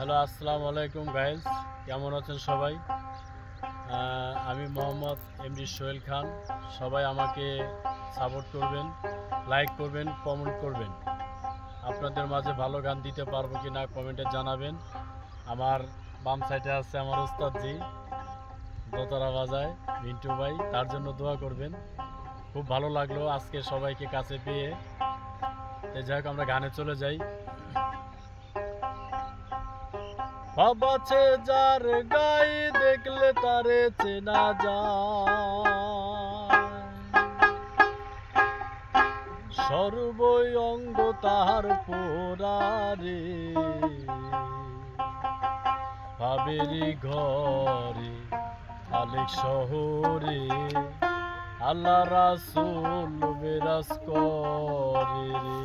Hello, আসসালামু আলাইকুম guys, কেমন আছেন সবাই? আমি মোহাম্মদ এমডি সোহেল খান। সবাই আমাকে সাপোর্ট করবেন, লাইক করবেন, কমেন্ট করবেন। আপনাদের মাঝে ভালো গান দিতে পারবো কি না কমেন্টে জানাবেন। আমার বাম সাইডে আছে আমার ওস্তাদজি, দোতারা বাজায় মিন্টু ভাই, তার জন্য দোয়া করবেন। খুব ভালো লাগলো আজকে সবাইকে কাছে পেয়ে। যাই হোক, আমরা গানে চলে যাই। বাবাছে যার গায়ে দেখলে তারে চেনা যায়, সর্বই অঙ্গ তাহার পোড়ারে, ভাবেরি ঘরে আলেক শহরে আল্লাহ রাসূল বিরাজ করে রে।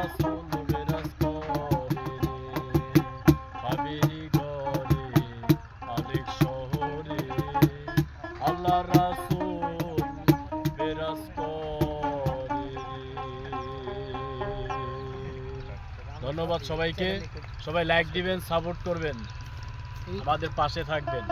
রাসূল বিরাজ করে রে পাপেরি ঘরে আলেক শহরে আল্লাহ রাসূল বিরাজ করে রে। ধন্যবাদ সবাইকে, সবাই লাইক দিবেন, সাপোর্ট করবেন, আমাদের পাশে থাকবেন।